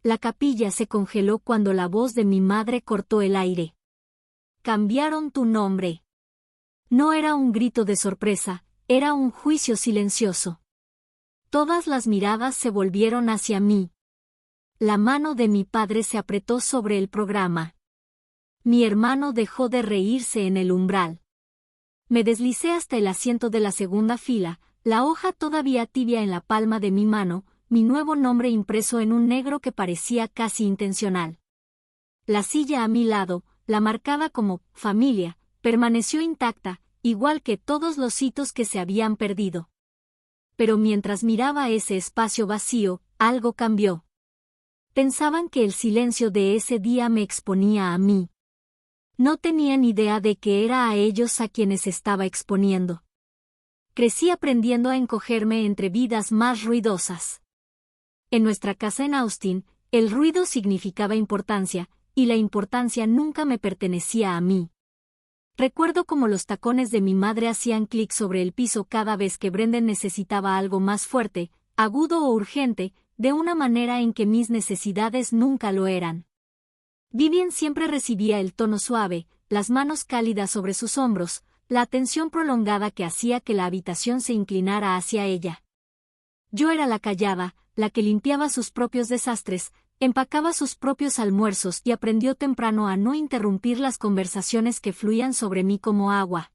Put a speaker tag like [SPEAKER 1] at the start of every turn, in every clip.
[SPEAKER 1] La capilla se congeló cuando la voz de mi madre cortó el aire. Cambiaron tu nombre. No era un grito de sorpresa, era un juicio silencioso. Todas las miradas se volvieron hacia mí. La mano de mi padre se apretó sobre el programa. Mi hermano dejó de reírse en el umbral. Me deslicé hasta el asiento de la segunda fila, la hoja todavía tibia en la palma de mi mano, mi nuevo nombre impreso en un negro que parecía casi intencional. La silla a mi lado, la marcada como familia, permaneció intacta, igual que todos los hitos que se habían perdido. Pero mientras miraba ese espacio vacío, algo cambió. Pensaban que el silencio de ese día me exponía a mí. No tenían idea de que era a ellos a quienes estaba exponiendo. Crecí aprendiendo a encogerme entre vidas más ruidosas. En nuestra casa en Austin, el ruido significaba importancia, y la importancia nunca me pertenecía a mí. Recuerdo cómo los tacones de mi madre hacían clic sobre el piso cada vez que Brendan necesitaba algo más fuerte, agudo o urgente, de una manera en que mis necesidades nunca lo eran. Vivian siempre recibía el tono suave, las manos cálidas sobre sus hombros, la atención prolongada que hacía que la habitación se inclinara hacia ella. Yo era la callada, la que limpiaba sus propios desastres, empacaba sus propios almuerzos y aprendió temprano a no interrumpir las conversaciones que fluían sobre mí como agua.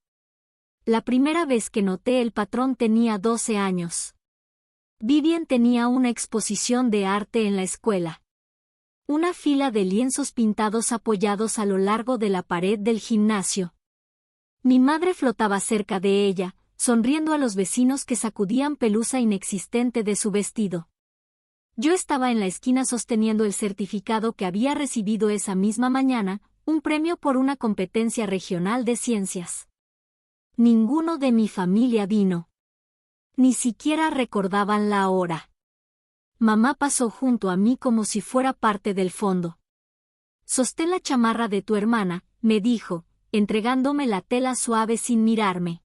[SPEAKER 1] La primera vez que noté el patrón tenía 12 años. Vivian tenía una exposición de arte en la escuela. Una fila de lienzos pintados apoyados a lo largo de la pared del gimnasio. Mi madre flotaba cerca de ella, sonriendo a los vecinos que sacudían pelusa inexistente de su vestido. Yo estaba en la esquina sosteniendo el certificado que había recibido esa misma mañana, un premio por una competencia regional de ciencias. Ninguno de mi familia vino. Ni siquiera recordaban la hora. Mamá pasó junto a mí como si fuera parte del fondo. «Sostén la chamarra de tu hermana», me dijo, entregándome la tela suave sin mirarme.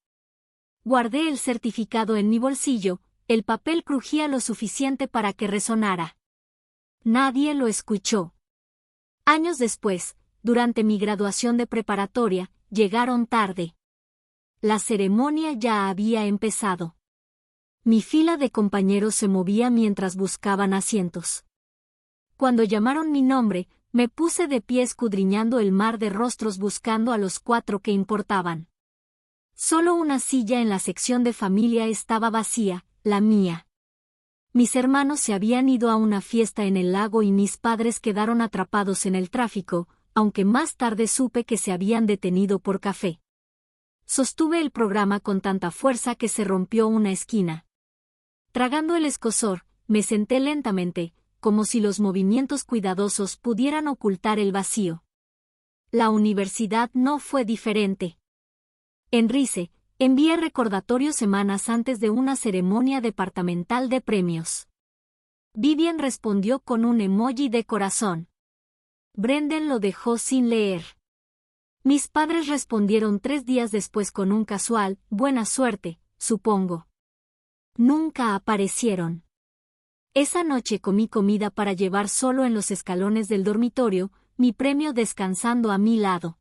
[SPEAKER 1] Guardé el certificado en mi bolsillo, el papel crujía lo suficiente para que resonara. Nadie lo escuchó. Años después, durante mi graduación de preparatoria, llegaron tarde. La ceremonia ya había empezado. Mi fila de compañeros se movía mientras buscaban asientos. Cuando llamaron mi nombre, me puse de pie escudriñando el mar de rostros buscando a los 4 que importaban. Solo una silla en la sección de familia estaba vacía, la mía. Mis hermanos se habían ido a una fiesta en el lago y mis padres quedaron atrapados en el tráfico, aunque más tarde supe que se habían detenido por café. Sostuve el programa con tanta fuerza que se rompió una esquina. Tragando el escozor, me senté lentamente, como si los movimientos cuidadosos pudieran ocultar el vacío. La universidad no fue diferente. En Rice, envié recordatorios semanas antes de una ceremonia departamental de premios. Vivian respondió con un emoji de corazón. Brendan lo dejó sin leer. Mis padres respondieron 3 días después con un casual, «buena suerte, supongo». Nunca aparecieron. Esa noche comí comida para llevar solo en los escalones del dormitorio, mi premio descansando a mi lado.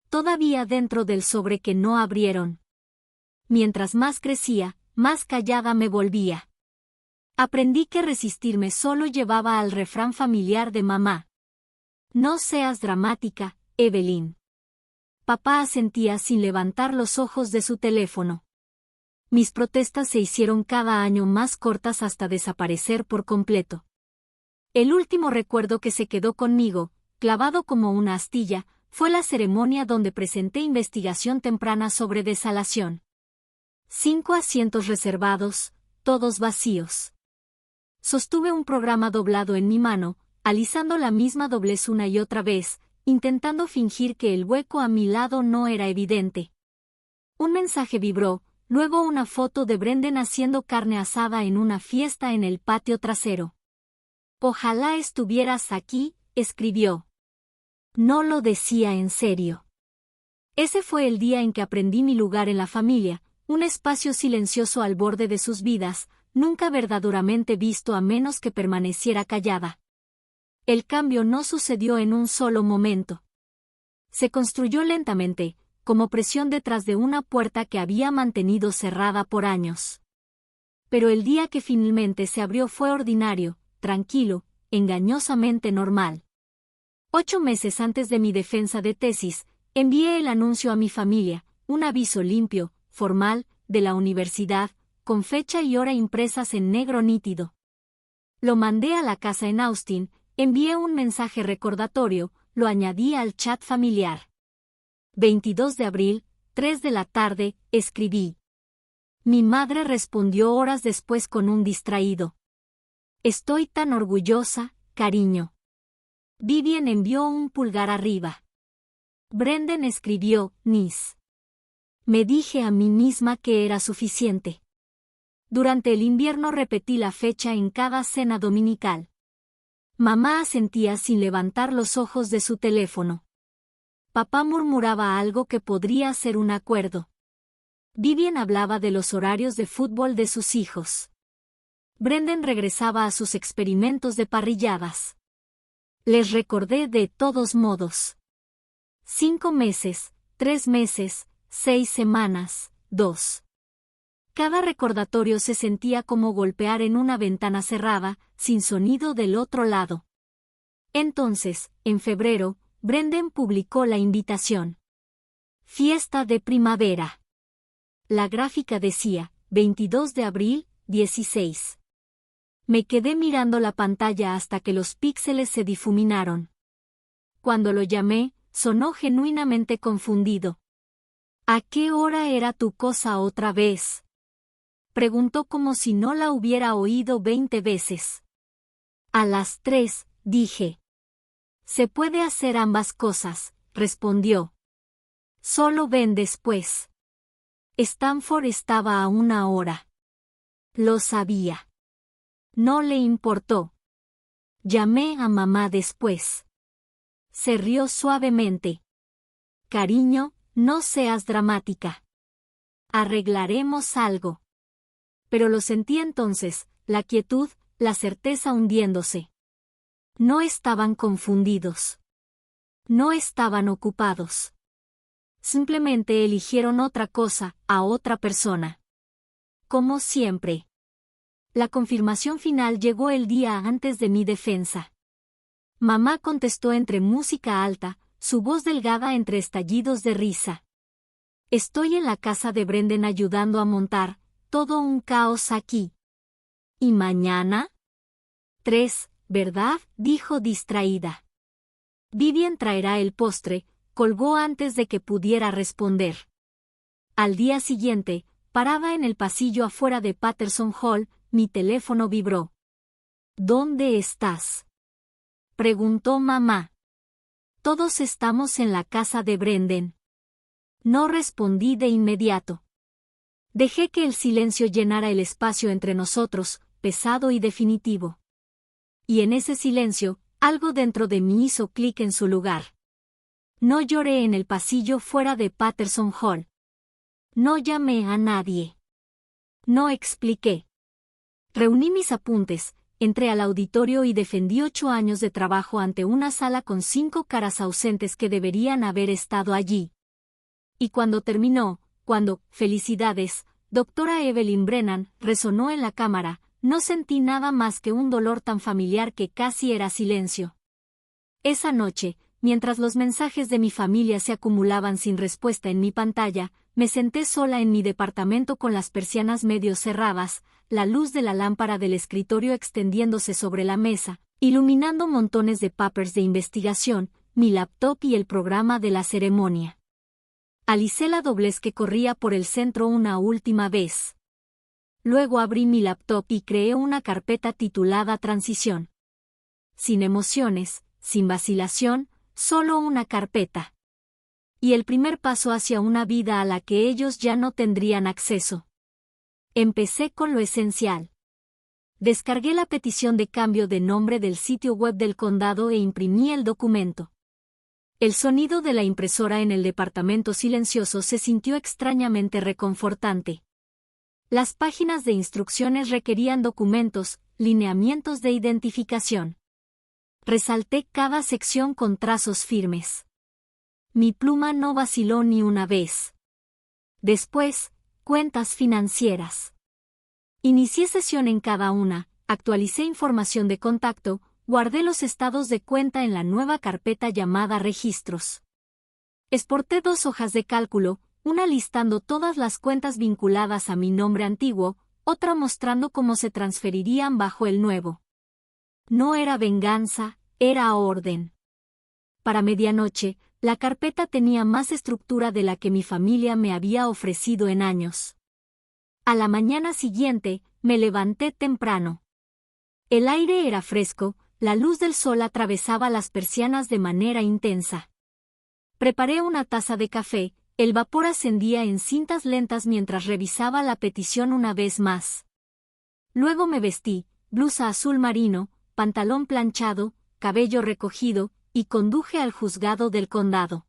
[SPEAKER 1] Todavía dentro del sobre que no abrieron. Mientras más crecía, más callada me volvía. Aprendí que resistirme solo llevaba al refrán familiar de mamá. «No seas dramática, Evelyn». Papá asentía sin levantar los ojos de su teléfono. Mis protestas se hicieron cada año más cortas hasta desaparecer por completo. El último recuerdo que se quedó conmigo, clavado como una astilla, fue la ceremonia donde presenté investigación temprana sobre desalación. 5 asientos reservados, todos vacíos. Sostuve un programa doblado en mi mano, alisando la misma doblez una y otra vez, intentando fingir que el hueco a mi lado no era evidente. Un mensaje vibró, luego una foto de Brendan haciendo carne asada en una fiesta en el patio trasero. «Ojalá estuvieras aquí», escribió. No lo decía en serio. Ese fue el día en que aprendí mi lugar en la familia, un espacio silencioso al borde de sus vidas, nunca verdaderamente visto a menos que permaneciera callada. El cambio no sucedió en un solo momento. Se construyó lentamente, como presión detrás de una puerta que había mantenido cerrada por años. Pero el día que finalmente se abrió fue ordinario, tranquilo, engañosamente normal. 8 meses antes de mi defensa de tesis, envié el anuncio a mi familia, un aviso limpio, formal, de la universidad, con fecha y hora impresas en negro nítido. Lo mandé a la casa en Austin, envié un mensaje recordatorio, lo añadí al chat familiar. 22 de abril, 3 de la tarde, escribí. Mi madre respondió horas después con un distraído. Estoy tan orgullosa, cariño. Vivian envió un pulgar arriba. Brendan escribió, Nis. Me dije a mí misma que era suficiente. Durante el invierno repetí la fecha en cada cena dominical. Mamá asentía sin levantar los ojos de su teléfono. Papá murmuraba algo que podría ser un acuerdo. Vivian hablaba de los horarios de fútbol de sus hijos. Brendan regresaba a sus experimentos de parrilladas. Les recordé de todos modos. 5 meses, 3 meses, 6 semanas, 2. Cada recordatorio se sentía como golpear en una ventana cerrada, sin sonido del otro lado. Entonces, en febrero, Brendan publicó la invitación. Fiesta de primavera. La gráfica decía, 22 de abril, 16. Me quedé mirando la pantalla hasta que los píxeles se difuminaron. Cuando lo llamé, sonó genuinamente confundido. ¿A qué hora era tu cosa otra vez? Preguntó como si no la hubiera oído 20 veces. A las 3, dije. Se puede hacer ambas cosas, respondió. Solo ven después. Stanford estaba a 1 hora. Lo sabía. No le importó. Llamé a mamá después. Se rió suavemente. Cariño, no seas dramática. Arreglaremos algo. Pero lo sentí entonces, la quietud, la certeza hundiéndose. No estaban confundidos. No estaban ocupados. Simplemente eligieron otra cosa, a otra persona. Como siempre. La confirmación final llegó el día antes de mi defensa. Mamá contestó entre música alta, su voz delgada entre estallidos de risa. Estoy en la casa de Brendan ayudando a montar, todo un caos aquí. ¿Y mañana? 3, ¿verdad?, dijo distraída. Vivian traerá el postre, colgó antes de que pudiera responder. Al día siguiente, parada en el pasillo afuera de Patterson Hall, mi teléfono vibró. ¿Dónde estás?, preguntó mamá. Todos estamos en la casa de Brendan. No respondí de inmediato. Dejé que el silencio llenara el espacio entre nosotros, pesado y definitivo. Y en ese silencio, algo dentro de mí hizo clic en su lugar. No lloré en el pasillo fuera de Patterson Hall. No llamé a nadie. No expliqué. Reuní mis apuntes, entré al auditorio y defendí 8 años de trabajo ante una sala con 5 caras ausentes que deberían haber estado allí. Y cuando terminó, felicidades, doctora Evelyn Brennan, resonó en la cámara, no sentí nada más que un dolor tan familiar que casi era silencio. Esa noche, mientras los mensajes de mi familia se acumulaban sin respuesta en mi pantalla, me senté sola en mi departamento con las persianas medio cerradas, la luz de la lámpara del escritorio extendiéndose sobre la mesa, iluminando montones de papers de investigación, mi laptop y el programa de la ceremonia. Alicé la doblez que corría por el centro una última vez. Luego abrí mi laptop y creé una carpeta titulada Transición. Sin emociones, sin vacilación, solo una carpeta. Y el primer paso hacia una vida a la que ellos ya no tendrían acceso. Empecé con lo esencial. Descargué la petición de cambio de nombre del sitio web del condado e imprimí el documento. El sonido de la impresora en el departamento silencioso se sintió extrañamente reconfortante. Las páginas de instrucciones requerían documentos, lineamientos de identificación. Resalté cada sección con trazos firmes. Mi pluma no vaciló ni una vez. Después, cuentas financieras. Inicié sesión en cada una, actualicé información de contacto, guardé los estados de cuenta en la nueva carpeta llamada Registros. Exporté 2 hojas de cálculo, una listando todas las cuentas vinculadas a mi nombre antiguo, otra mostrando cómo se transferirían bajo el nuevo. No era venganza, era orden. Para medianoche, la carpeta tenía más estructura de la que mi familia me había ofrecido en años. A la mañana siguiente, me levanté temprano. El aire era fresco, la luz del sol atravesaba las persianas de manera intensa. Preparé una taza de café, el vapor ascendía en cintas lentas mientras revisaba la petición una vez más. Luego me vestí, blusa azul marino, pantalón planchado, cabello recogido, y conduje al juzgado del condado.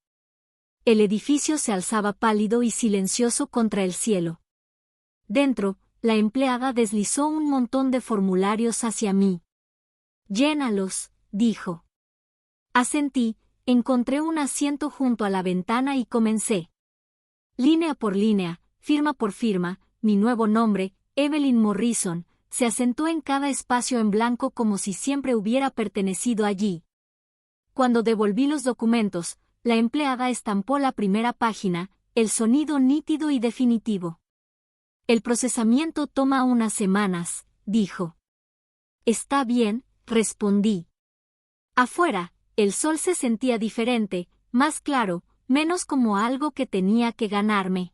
[SPEAKER 1] El edificio se alzaba pálido y silencioso contra el cielo. Dentro, la empleada deslizó un montón de formularios hacia mí. «Llénalos», dijo. Asentí, encontré un asiento junto a la ventana y comencé. Línea por línea, firma por firma, mi nuevo nombre, Evelyn Morrison, se asentó en cada espacio en blanco como si siempre hubiera pertenecido allí. Cuando devolví los documentos, la empleada estampó la primera página, el sonido nítido y definitivo. «El procesamiento toma unas semanas», dijo. «Está bien», respondí. Afuera, el sol se sentía diferente, más claro, menos como algo que tenía que ganarme.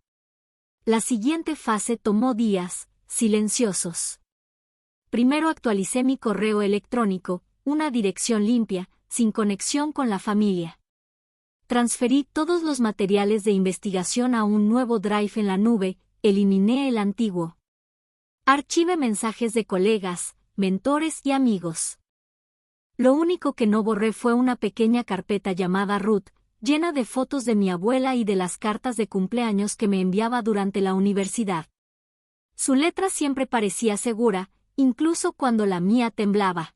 [SPEAKER 1] La siguiente fase tomó días, silenciosos. Primero actualicé mi correo electrónico, una dirección limpia, sin conexión con la familia. Transferí todos los materiales de investigación a un nuevo drive en la nube, eliminé el antiguo. Archivé mensajes de colegas, mentores y amigos. Lo único que no borré fue una pequeña carpeta llamada Ruth, llena de fotos de mi abuela y de las cartas de cumpleaños que me enviaba durante la universidad. Su letra siempre parecía segura, incluso cuando la mía temblaba.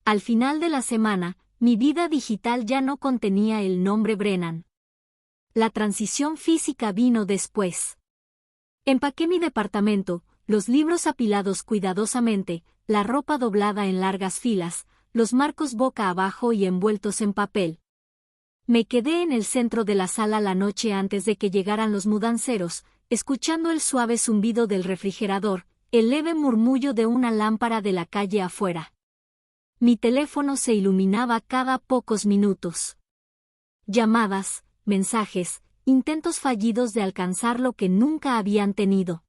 [SPEAKER 1] Al final de la semana, mi vida digital ya no contenía el nombre Brennan. La transición física vino después. Empaqué mi departamento, los libros apilados cuidadosamente, la ropa doblada en largas filas, los marcos boca abajo y envueltos en papel. Me quedé en el centro de la sala la noche antes de que llegaran los mudanceros, escuchando el suave zumbido del refrigerador, el leve murmullo de una lámpara de la calle afuera. Mi teléfono se iluminaba cada pocos minutos. Llamadas, mensajes, intentos fallidos de alcanzar lo que nunca habían tenido.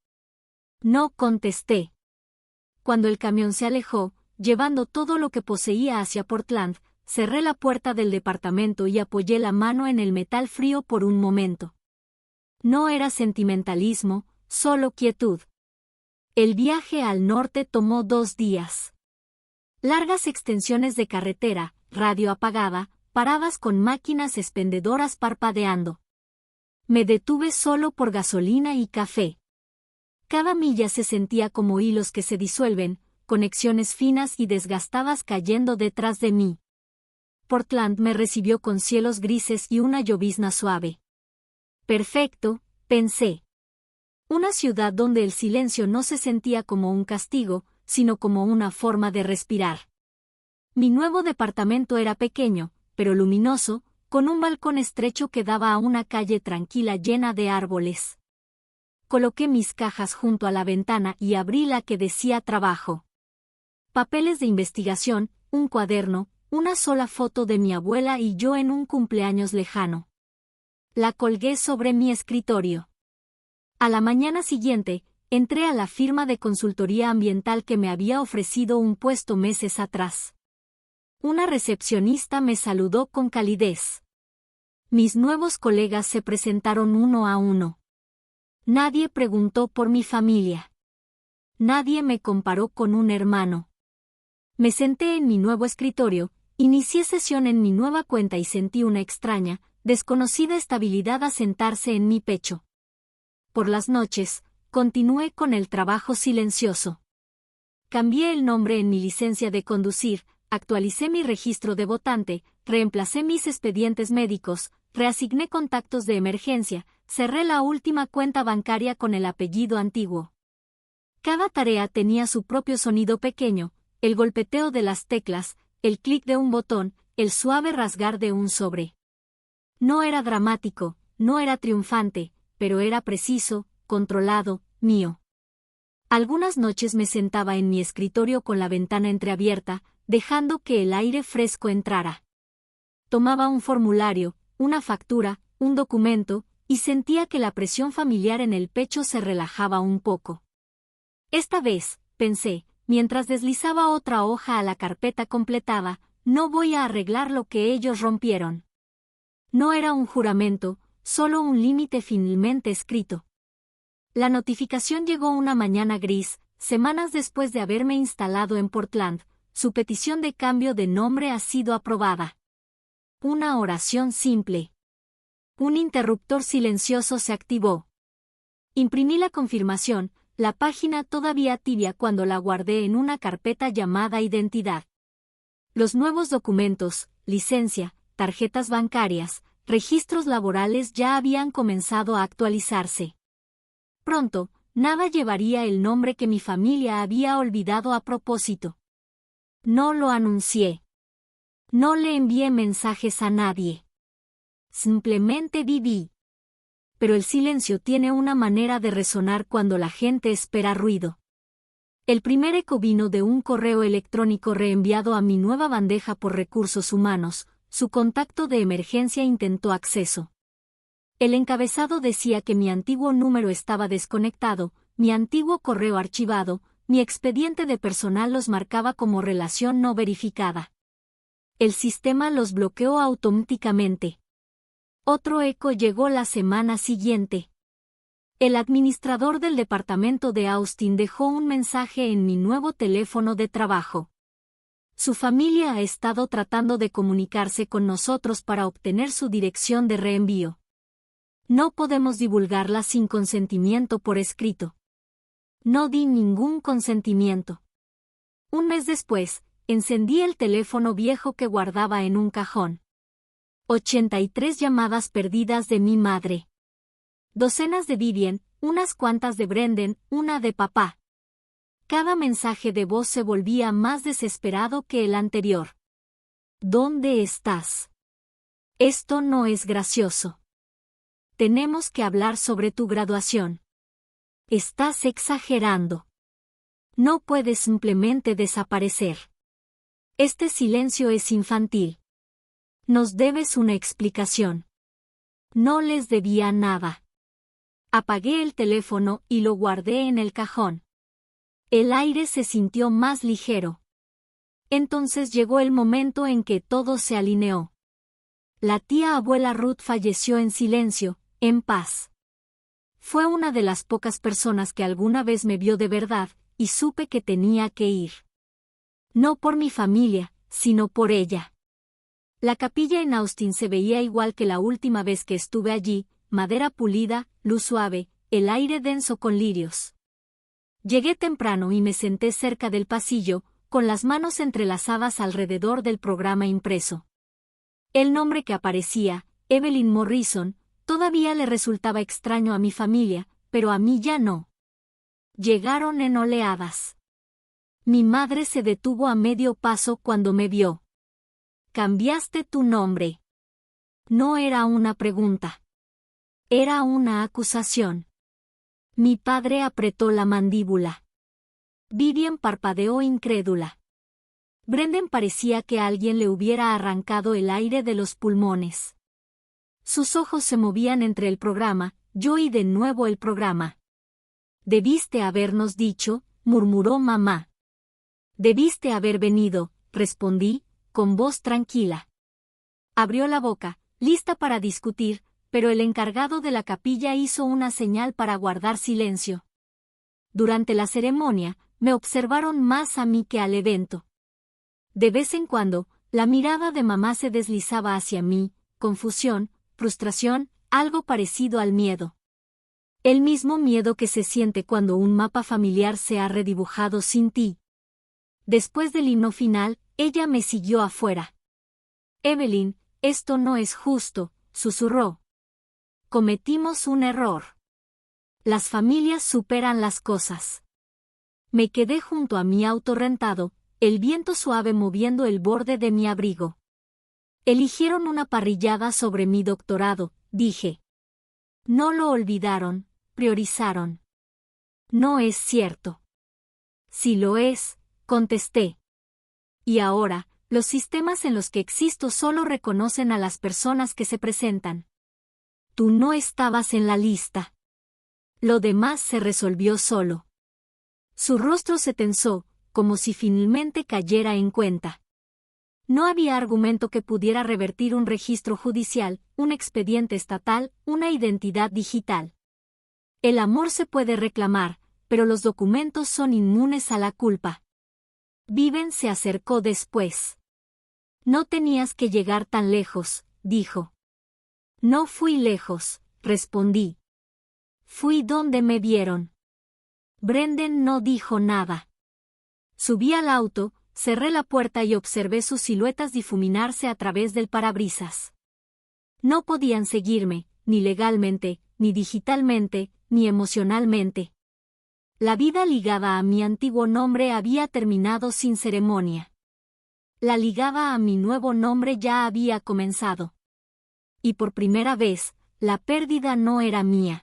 [SPEAKER 1] No contesté. Cuando el camión se alejó, llevando todo lo que poseía hacia Portland, cerré la puerta del departamento y apoyé la mano en el metal frío por un momento. No era sentimentalismo, solo quietud. El viaje al norte tomó 2 días. Largas extensiones de carretera, radio apagada, paradas con máquinas expendedoras parpadeando. Me detuve solo por gasolina y café. Cada milla se sentía como hilos que se disuelven, conexiones finas y desgastadas cayendo detrás de mí. Portland me recibió con cielos grises y una llovizna suave. Perfecto, pensé. Una ciudad donde el silencio no se sentía como un castigo, sino como una forma de respirar. Mi nuevo departamento era pequeño, pero luminoso, con un balcón estrecho que daba a una calle tranquila llena de árboles. Coloqué mis cajas junto a la ventana y abrí la que decía trabajo. Papeles de investigación, un cuaderno, una sola foto de mi abuela y yo en un cumpleaños lejano. La colgué sobre mi escritorio. A la mañana siguiente, entré a la firma de consultoría ambiental que me había ofrecido un puesto meses atrás. Una recepcionista me saludó con calidez. Mis nuevos colegas se presentaron uno a uno. Nadie preguntó por mi familia. Nadie me comparó con un hermano. Me senté en mi nuevo escritorio, inicié sesión en mi nueva cuenta y sentí una extraña, desconocida estabilidad asentarse en mi pecho. Por las noches, continué con el trabajo silencioso. Cambié el nombre en mi licencia de conducir, actualicé mi registro de votante, reemplacé mis expedientes médicos, reasigné contactos de emergencia, cerré la última cuenta bancaria con el apellido antiguo. Cada tarea tenía su propio sonido pequeño, el golpeteo de las teclas, el clic de un botón, el suave rasgar de un sobre. No era dramático, no era triunfante, pero era preciso, controlado, mío. Algunas noches me sentaba en mi escritorio con la ventana entreabierta, dejando que el aire fresco entrara. Tomaba un formulario, una factura, un documento, y sentía que la presión familiar en el pecho se relajaba un poco. Esta vez, pensé, mientras deslizaba otra hoja a la carpeta completada, no voy a arreglar lo que ellos rompieron. No era un juramento, solo un límite finalmente escrito. La notificación llegó una mañana gris, semanas después de haberme instalado en Portland. Su petición de cambio de nombre ha sido aprobada. Una oración simple. Un interruptor silencioso se activó. Imprimí la confirmación, la página todavía tibia cuando la guardé en una carpeta llamada Identidad. Los nuevos documentos, licencia, tarjetas bancarias, registros laborales ya habían comenzado a actualizarse. Pronto, nada llevaría el nombre que mi familia había olvidado a propósito. No lo anuncié. No le envié mensajes a nadie. Simplemente viví. Pero el silencio tiene una manera de resonar cuando la gente espera ruido. El primer eco vino de un correo electrónico reenviado a mi nueva bandeja por Recursos Humanos. Su contacto de emergencia intentó acceso. El encabezado decía que mi antiguo número estaba desconectado, mi antiguo correo archivado, mi expediente de personal los marcaba como relación no verificada. El sistema los bloqueó automáticamente. Otro eco llegó la semana siguiente. El administrador del departamento de Austin dejó un mensaje en mi nuevo teléfono de trabajo. Su familia ha estado tratando de comunicarse con nosotros para obtener su dirección de reenvío. No podemos divulgarla sin consentimiento por escrito. No di ningún consentimiento. Un mes después, encendí el teléfono viejo que guardaba en un cajón. 83 llamadas perdidas de mi madre. Docenas de Vivian, unas cuantas de Brendan, una de papá. Cada mensaje de voz se volvía más desesperado que el anterior. ¿Dónde estás? Esto no es gracioso. Tenemos que hablar sobre tu graduación. Estás exagerando. No puedes simplemente desaparecer. Este silencio es infantil. Nos debes una explicación. No les debía nada. Apagué el teléfono y lo guardé en el cajón. El aire se sintió más ligero. Entonces llegó el momento en que todo se alineó. La tía abuela Ruth falleció en silencio, en paz. Fue una de las pocas personas que alguna vez me vio de verdad, y supe que tenía que ir. No por mi familia, sino por ella. La capilla en Austin se veía igual que la última vez que estuve allí, madera pulida, luz suave, el aire denso con lirios. Llegué temprano y me senté cerca del pasillo, con las manos entrelazadas alrededor del programa impreso. El nombre que aparecía, Evelyn Morrison, todavía le resultaba extraño a mi familia, pero a mí ya no. Llegaron en oleadas. Mi madre se detuvo a medio paso cuando me vio. Cambiaste tu nombre. No era una pregunta. Era una acusación. Mi padre apretó la mandíbula. Vivian parpadeó incrédula. Brendan parecía que alguien le hubiera arrancado el aire de los pulmones. Sus ojos se movían entre el programa, yo y de nuevo el programa. Debiste habernos dicho, murmuró mamá. Debiste haber venido, respondí, con voz tranquila. Abrió la boca, lista para discutir, pero el encargado de la capilla hizo una señal para guardar silencio. Durante la ceremonia, me observaron más a mí que al evento. De vez en cuando, la mirada de mamá se deslizaba hacia mí, confusión, frustración, algo parecido al miedo. El mismo miedo que se siente cuando un mapa familiar se ha redibujado sin ti. Después del himno final, Ella me siguió afuera. Evelyn, esto no es justo, susurró. Cometimos un error. Las familias superan las cosas. Me quedé junto a mi auto rentado, el viento suave moviendo el borde de mi abrigo. Eligieron una parrillada sobre mi doctorado, dije. No lo olvidaron, priorizaron. No es cierto. Si lo es, contesté. Y ahora, los sistemas en los que existo solo reconocen a las personas que se presentan. Tú no estabas en la lista. Lo demás se resolvió solo. Su rostro se tensó, como si finalmente cayera en cuenta. No había argumento que pudiera revertir un registro judicial, un expediente estatal, una identidad digital. El amor se puede reclamar, pero los documentos son inmunes a la culpa. Viven se acercó después. No tenías que llegar tan lejos, dijo. No fui lejos, respondí. Fui donde me vieron. Brendan no dijo nada. Subí al auto, cerré la puerta y observé sus siluetas difuminarse a través del parabrisas. No podían seguirme, ni legalmente, ni digitalmente, ni emocionalmente. La vida ligada a mi antiguo nombre había terminado sin ceremonia. La ligada a mi nuevo nombre ya había comenzado. Y por primera vez, la pérdida no era mía.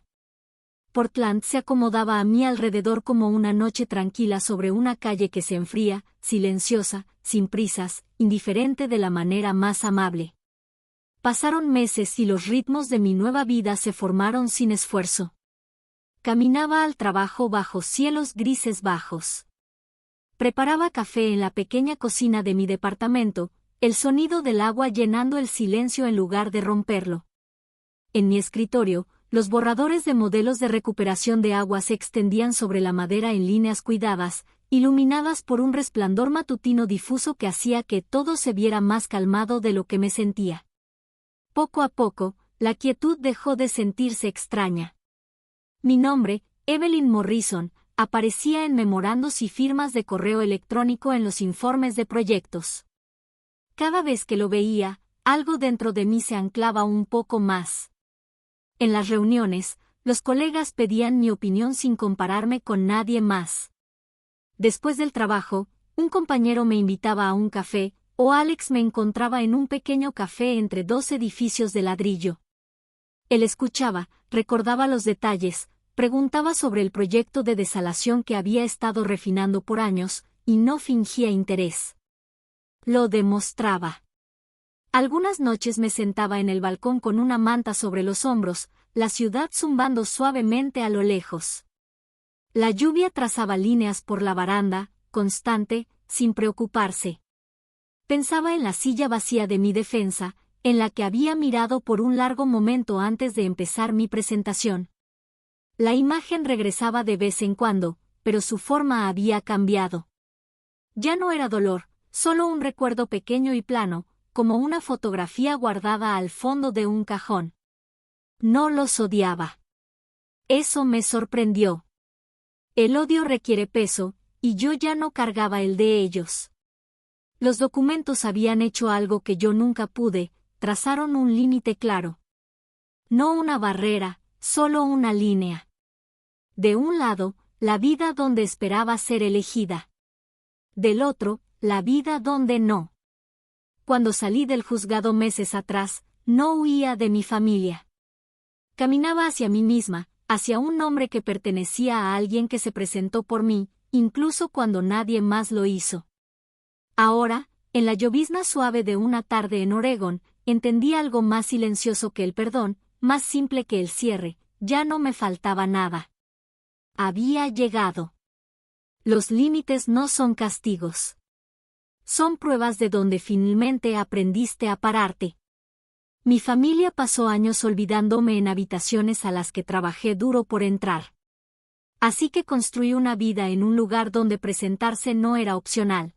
[SPEAKER 1] Portland se acomodaba a mi alrededor como una noche tranquila sobre una calle que se enfría, silenciosa, sin prisas, indiferente de la manera más amable. Pasaron meses y los ritmos de mi nueva vida se formaron sin esfuerzo. Caminaba al trabajo bajo cielos grises bajos. Preparaba café en la pequeña cocina de mi departamento, el sonido del agua llenando el silencio en lugar de romperlo. En mi escritorio, los borradores de modelos de recuperación de agua se extendían sobre la madera en líneas cuidadas, iluminadas por un resplandor matutino difuso que hacía que todo se viera más calmado de lo que me sentía. Poco a poco, la quietud dejó de sentirse extraña. Mi nombre, Evelyn Morrison, aparecía en memorandos y firmas de correo electrónico en los informes de proyectos. Cada vez que lo veía, algo dentro de mí se anclaba un poco más. En las reuniones, los colegas pedían mi opinión sin compararme con nadie más. Después del trabajo, un compañero me invitaba a un café, o Alex me encontraba en un pequeño café entre 2 edificios de ladrillo. Él escuchaba, recordaba los detalles, preguntaba sobre el proyecto de desalación que había estado refinando por años, y no fingía interés. Lo demostraba. Algunas noches me sentaba en el balcón con una manta sobre los hombros, la ciudad zumbando suavemente a lo lejos. La lluvia trazaba líneas por la baranda, constante, sin preocuparse. Pensaba en la silla vacía de mi defensa, en la que había mirado por un largo momento antes de empezar mi presentación. La imagen regresaba de vez en cuando, pero su forma había cambiado. Ya no era dolor, solo un recuerdo pequeño y plano, como una fotografía guardada al fondo de un cajón. No los odiaba. Eso me sorprendió. El odio requiere peso, y yo ya no cargaba el de ellos. Los documentos habían hecho algo que yo nunca pude, trazaron un límite claro. No una barrera, solo una línea. De un lado, la vida donde esperaba ser elegida. Del otro, la vida donde no. Cuando salí del juzgado meses atrás, no huía de mi familia. Caminaba hacia mí misma, hacia un nombre que pertenecía a alguien que se presentó por mí, incluso cuando nadie más lo hizo. Ahora, en la llovizna suave de una tarde en Oregón, entendí algo más silencioso que el perdón, más simple que el cierre, ya no me faltaba nada. Había llegado. Los límites no son castigos. Son pruebas de donde finalmente aprendiste a pararte. Mi familia pasó años olvidándome en habitaciones a las que trabajé duro por entrar. Así que construí una vida en un lugar donde presentarse no era opcional.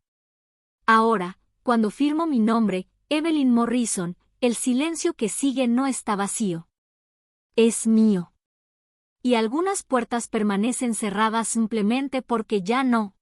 [SPEAKER 1] Ahora, cuando firmo mi nombre, Evelyn Morrison, el silencio que sigue no está vacío. Es mío. Y algunas puertas permanecen cerradas simplemente porque ya no.